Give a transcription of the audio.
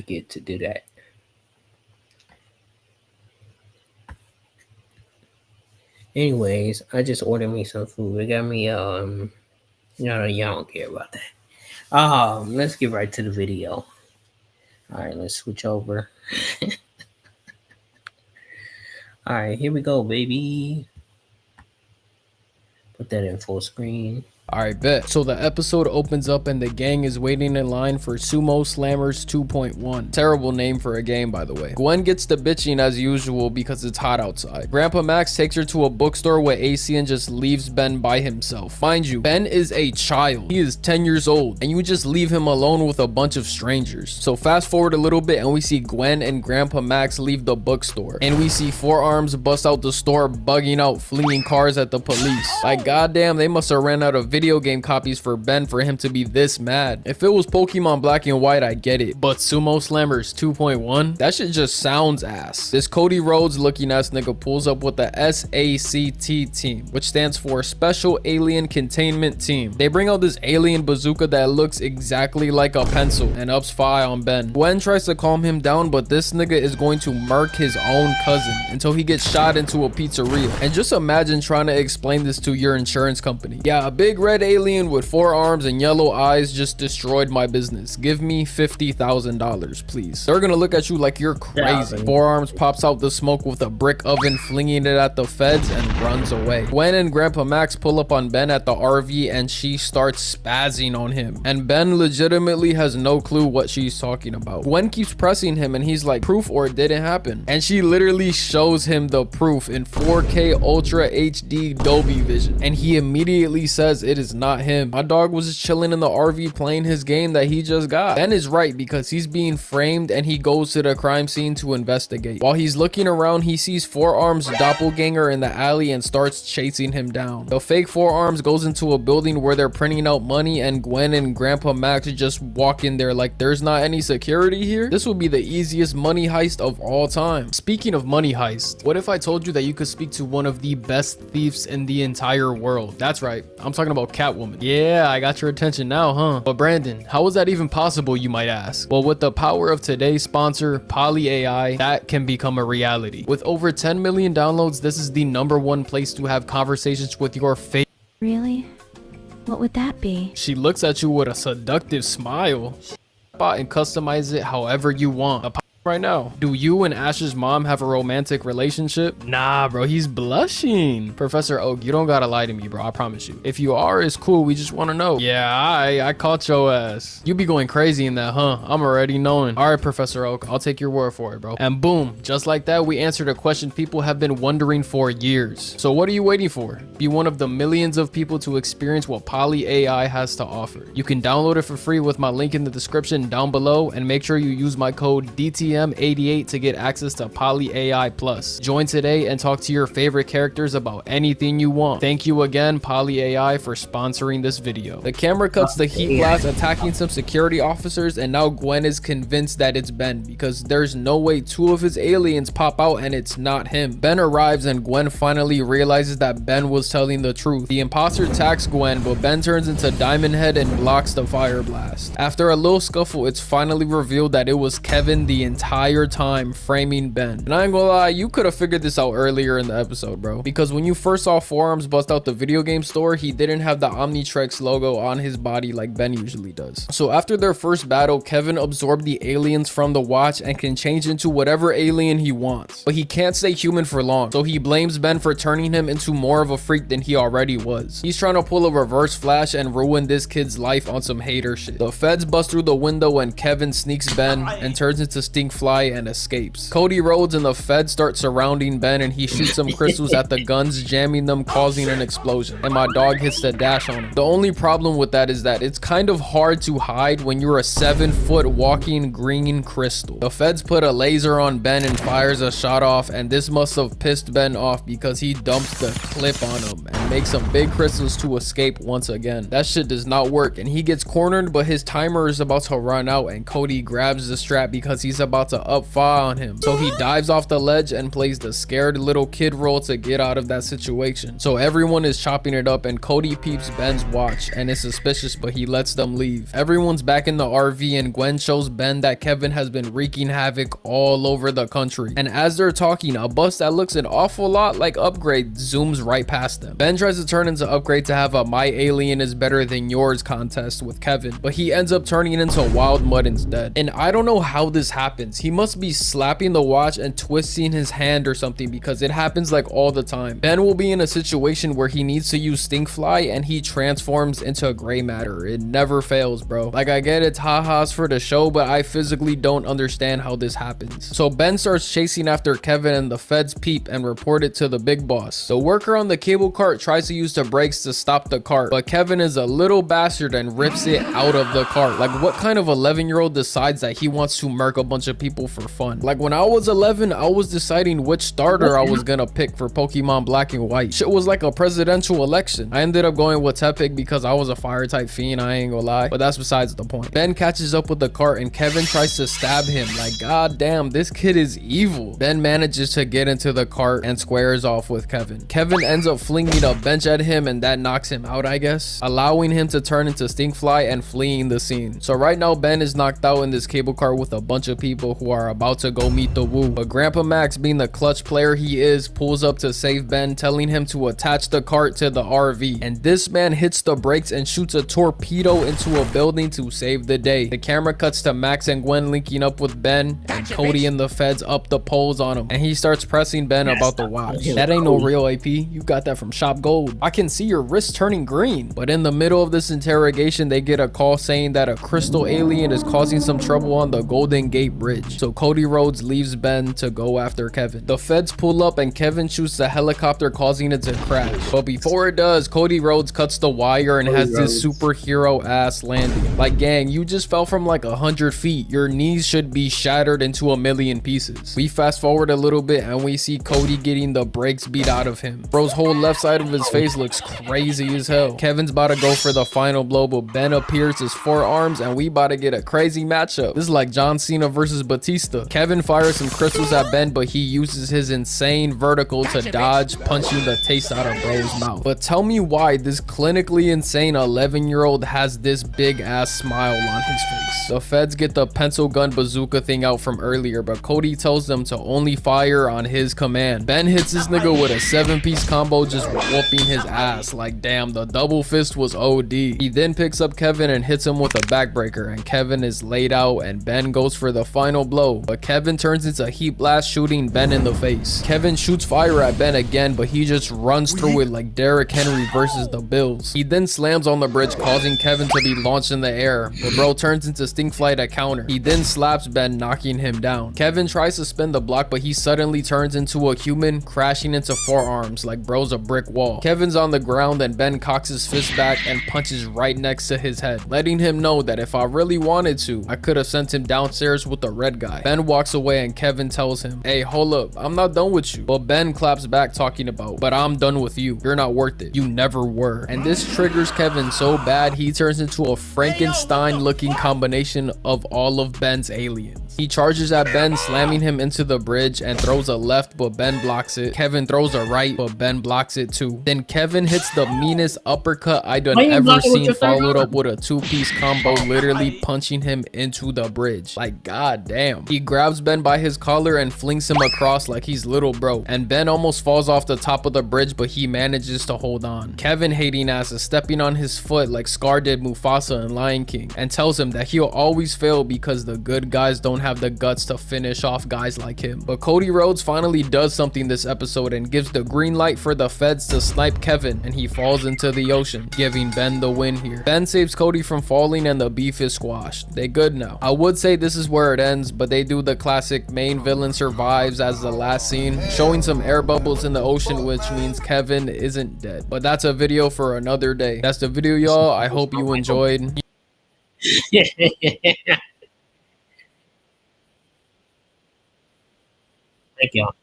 forget to do that. Anyways, I just ordered me some food. It got me no, y'all don't care about that. Let's get right to the video. All right, let's switch over. All right, here we go, baby. Put that in full screen. Alright, bet. So the episode opens up and the gang is waiting in line for Sumo Slammers 2.1. Terrible name for a game, by the way. Gwen gets the bitching as usual because it's hot outside. Grandpa Max takes her to a bookstore where AC and just leaves Ben by himself. Mind you, Ben is a child. He is 10 years old and you just leave him alone with a bunch of strangers. So fast forward a little bit and we see Gwen and Grandpa Max leave the bookstore. And we see Forearms bust out the store, bugging out fleeing cars at the police. Like goddamn, they must have ran out of video game copies for Ben for him to be this mad. If it was Pokemon Black and White, I get it, but Sumo Slammers 2.1, that shit just sounds ass. This Cody Rhodes looking ass nigga pulls up with the SACT team, which stands for Special Alien Containment Team. They bring out this alien bazooka that looks exactly like a pencil and ups fire on Ben. Gwen tries to calm him down, but this nigga is going to murk his own cousin until he gets shot into a pizzeria. And just imagine trying to explain this to your insurance company. Yeah, a big red alien with 4 arms and yellow eyes just destroyed my business. Give me $50,000, please. They're gonna look at you like you're crazy. Forearms pops out the smoke with a brick oven, flinging it at the feds and runs away. Gwen and Grandpa Max pull up on Ben at the RV and she starts spazzing on him. And Ben legitimately has no clue what she's talking about. Gwen keeps pressing him and he's like, proof or it didn't happen. And she literally shows him the proof in 4K Ultra HD Dolby Vision. And he immediately says it is not him. My dog was just chilling in the RV playing his game that he just got. Ben is right because he's being framed and he goes to the crime scene to investigate. While he's looking around, he sees Forearms' doppelganger in the alley and starts chasing him down. The fake Forearms goes into a building where they're printing out money and Gwen and Grandpa Max just walk in there like there's not any security here. This would be the easiest money heist of all time. Speaking of money heist, what if I told you that you could speak to one of the best thieves in the entire world? That's right, I'm talking about Catwoman. Yeah, I got your attention now, huh? But Brandon, how was that even possible, you might ask? Well, with the power of today's sponsor, Poly AI, that can become a reality. With over 10 million downloads, this is the #1 place to have conversations with your favorite. Really? What would that be? She looks at you with a seductive smile. And customize it however you want. Right now, do you and Ash's mom have a romantic relationship? Nah, bro, he's blushing. Professor Oak, you don't gotta lie to me, bro, I promise you. If you are, it's cool, we just want to know. Yeah, I caught your ass. You be going crazy in that, huh? I'm already knowing. All right, Professor Oak, I'll take your word for it, bro. And boom, just like that, we answered a question people have been wondering for years. So what are you waiting for? Be one of the millions of people to experience what Poly AI has to offer. You can download it for free with my link in the description down below, and make sure you use my code DTM88 to get access to Poly AI Plus. Join today and talk to your favorite characters about anything you want. Thank you again, Poly AI, for sponsoring this video. The camera cuts the heat blast attacking some security officers, and now Gwen is convinced that it's Ben because there's no way 2 of his aliens pop out and it's not him. Ben arrives and Gwen finally realizes that Ben was telling the truth. The imposter attacks Gwen, but Ben turns into Diamond Head and blocks the fire blast. After a little scuffle, it's finally revealed that it was Kevin the entire time framing Ben. And I ain't gonna lie, you could have figured this out earlier in the episode, bro, because when you first saw Forearms bust out the video game store, he didn't have the Omnitrix logo on his body like Ben usually does. So after their first battle, Kevin absorbed the aliens from the watch and can change into whatever alien he wants, but he can't stay human for long, so he blames Ben for turning him into more of a freak than he already was. He's trying to pull a reverse Flash and ruin this kid's life on some hater shit. The feds bust through the window and Kevin sneaks Ben and turns into Stinkfly and escapes. Cody Rhodes and the feds start surrounding Ben and he shoots some crystals at the guns, jamming them, causing an explosion. And my dog hits the dash on him. The only problem with that is that it's kind of hard to hide when you're a 7-foot walking green crystal. The feds put a laser on Ben and fires a shot off, and this must have pissed Ben off because he dumps the clip on him. And and make some big crystals to escape once again. That shit does not work and he gets cornered, but his timer is about to run out and Cody grabs the strap because he's about to up fire on him. So he dives off the ledge and plays the scared little kid role to get out of that situation. So everyone is chopping it up and Cody peeps Ben's watch and is suspicious, but he lets them leave. Everyone's back in the RV and Gwen shows Ben that Kevin has been wreaking havoc all over the country. And as they're talking, a bus that looks an awful lot like Upgrade zooms right past them. Ben tries to turn into Upgrade to have a my alien is better than yours contest with Kevin, but he ends up turning into Wild Mud instead. And I don't know how this happens. He must be slapping the watch and twisting his hand or something because it happens like all the time. Ben will be in a situation where he needs to use Stinkfly and he transforms into gray matter. It never fails, bro. Like, I get it's ha-has for the show, but I physically don't understand how this happens. So Ben starts chasing after Kevin and the feds peep and report it to the big boss. The worker on the cable cart tries to use the brakes to stop the cart, but Kevin is a little bastard and rips it out of the cart. Like, what kind of 11-year-old decides that he wants to murk a bunch of people for fun? Like, when I was 11, I was deciding which starter I was gonna pick for Pokemon Black and White. Shit was like a presidential election. I ended up going with Tepig because I was a fire type fiend, I ain't gonna lie, but that's besides the point. Ben catches up with the cart and Kevin tries to stab him. Like, god damn, this kid is evil. Ben manages to get into the cart and squares off with Kevin. Kevin ends up flinging a bench at him and that knocks him out, I guess, allowing him to turn into Stinkfly and fleeing the scene. So right now Ben is knocked out in this cable car with a bunch of people who are about to go meet the Woo, but Grandpa Max, being the clutch player he is, pulls up to save Ben, telling him to attach the cart to the RV, and this man hits the brakes and shoots a torpedo into a building to save the day. The camera cuts to Max and Gwen linking up with Ben, and Cody and the feds up the poles on him, and he starts pressing Ben about the watch. That ain't no real AP, you got that from Shop Gold. I can see your wrist turning green. But in the middle of this interrogation, they get a call saying that a crystal alien is causing some trouble on the Golden Gate Bridge. So Cody Rhodes leaves Ben to go after Kevin. The feds pull up and Kevin shoots the helicopter, causing it to crash. But before it does, Cody Rhodes cuts the wire and has this superhero ass landing. Like, gang, you just fell from like 100 feet. Your knees should be shattered into a million pieces. We fast forward a little bit and we see Cody getting the brakes beat out of him. Bro's whole left side of his face looks crazy as hell. Kevin's about to go for the final blow, but Ben appears his forearms and we about to get a crazy matchup. This is like John Cena versus Batista. Kevin fires some crystals at Ben, but he uses his insane vertical to dodge, punching the taste out of Bro's mouth. But tell me why this clinically insane 11-year-old has this big ass smile on his face. The feds get the pencil gun bazooka thing out from earlier, but Cody tells them to only fire on his command. Ben hits this nigga with a 7-piece combo, just whooping his ass. Like, damn, the double fist was OD. He then picks up Kevin and hits him with a backbreaker, and Kevin is laid out and Ben goes for the final blow, but Kevin turns into heat blast, shooting Ben in the face. Kevin shoots fire at Ben again, but he just runs through it like Derrick Henry versus the Bills. He then slams on the bridge, causing Kevin to be launched in the air, but bro turns into Stinkfly to counter. He then slaps Ben, knocking him down. Kevin tries to spin the block, but he suddenly turns into a human, crashing into forearms like bro's a brick wall. Kevin's on the ground and Ben cocks his fist back and punches right next to his head, letting him know that if I really wanted to, I could have sent him downstairs with the red guy. Ben walks away and Kevin tells him, hey, hold up, I'm not done with you. But Ben claps back, talking about, but I'm done with you. You're not worth it. You never were. And this triggers Kevin so bad he turns into a Frankenstein looking combination of all of Ben's aliens. He charges at Ben, slamming him into the bridge and throws a left, but Ben blocks it. Kevin throws a right, but Ben blocks it too. Then Kevin hits the meanest uppercut I done ever seen, followed up with a 2-piece combo, literally punching him into the bridge. Like, god damn. He grabs Ben by his collar and flings him across like he's little bro, and Ben almost falls off the top of the bridge, but he manages to hold on. Kevin hating ass is stepping on his foot like Scar did Mufasa in Lion King, and tells him that he'll always fail because the good guys don't have the guts to finish off guys like him. But Cody Rhodes finally does something this episode and gives the green light for the feds to snipe Kevin, and he falls into the ocean, giving Ben the win here. Ben saves Cody from falling and the beef is squashed. They good now. I would say this is where it ends, but they do the classic main villain survives as the last scene, showing some air bubbles in the ocean, which means Kevin isn't dead. But that's a video for another day. That's the video, y'all. I hope you enjoyed. Thank y'all.